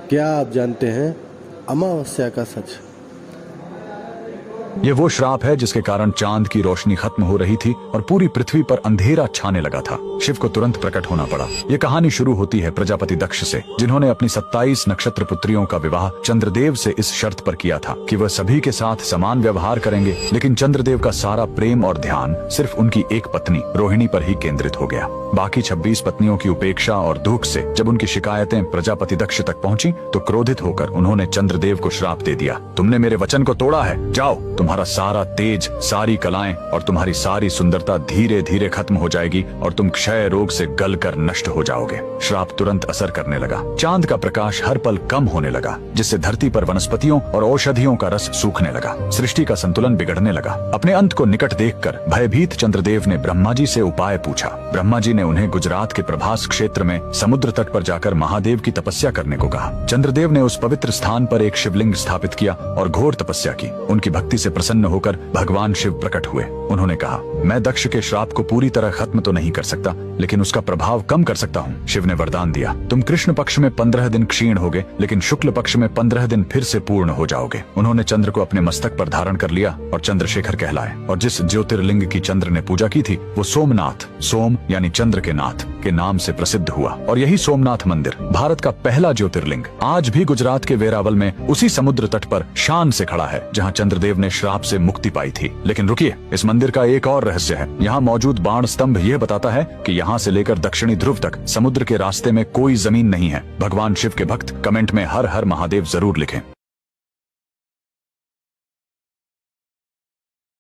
क्या आप जानते हैं अमावस्या का सच? ये वो श्राप है जिसके कारण चांद की रोशनी खत्म हो रही थी और पूरी पृथ्वी पर अंधेरा छाने लगा था। शिव को तुरंत प्रकट होना पड़ा। ये कहानी शुरू होती है प्रजापति दक्ष से, जिन्होंने अपनी 27 नक्षत्र पुत्रियों का विवाह चंद्रदेव से इस शर्त पर किया था कि वह सभी के साथ समान व्यवहार करेंगे। लेकिन चंद्रदेव का सारा प्रेम और ध्यान सिर्फ उनकी एक पत्नी रोहिणी पर ही केंद्रित हो गया। बाकी 26 पत्नियों की उपेक्षा और दुख से जब उनकी शिकायतें प्रजापति दक्ष तक पहुंची तो क्रोधित होकर उन्होंने चंद्रदेव को श्राप दे दिया, तुमने मेरे वचन को तोड़ा है, जाओ, तुम्हारा सारा तेज, सारी कलाएं और तुम्हारी सारी सुंदरता धीरे धीरे खत्म हो जाएगी और तुम क्षय रोग से गलकर नष्ट हो जाओगे। श्राप तुरंत असर करने लगा। चांद का प्रकाश हर पल कम होने लगा, जिससे धरती पर वनस्पतियों और औषधियों का रस सूखने लगा। सृष्टि का संतुलन बिगड़ने लगा। अपने अंत को निकट देखकर भयभीत चंद्रदेव ने ब्रह्मा जी से उपाय पूछा। ब्रह्मा जी ने उन्हें गुजरात के प्रभास क्षेत्र में समुद्र तट पर जाकर महादेव की तपस्या करने को कहा। चंद्रदेव ने उस पवित्र स्थान पर एक शिवलिंग स्थापित किया और घोर तपस्या की। उनकी भक्ति से प्रसन्न होकर भगवान शिव प्रकट हुए। उन्होंने कहा, मैं दक्ष के श्राप को पूरी तरह खत्म तो नहीं कर सकता, लेकिन उसका प्रभाव कम कर सकता हूँ। शिव ने वरदान दिया, तुम कृष्ण पक्ष में 15 दिन क्षीण होगे, लेकिन शुक्ल पक्ष में 15 दिन फिर से पूर्ण हो जाओगे। उन्होंने चंद्र को अपने मस्तक पर धारण कर लिया और चंद्रशेखर कहलाए। और जिस ज्योतिर्लिंग की चंद्र ने पूजा की थी वो सोमनाथ, सोम यानी चंद्र के नाथ के नाम से प्रसिद्ध हुआ। और यही सोमनाथ मंदिर भारत का पहला ज्योतिर्लिंग आज भी गुजरात के वेरावल में उसी समुद्र तट पर शान से खड़ा है जहाँ चंद्रदेव ने श्राप से मुक्ति पाई थी। लेकिन रुकिए, इस मंदिर का एक और रहस्य है। यहाँ मौजूद बाण स्तंभ यह बताता है कि यहाँ से लेकर दक्षिणी ध्रुव तक समुद्र के रास्ते में कोई जमीन नहीं है। भगवान शिव के भक्त कमेंट में हर हर महादेव जरूर लिखें।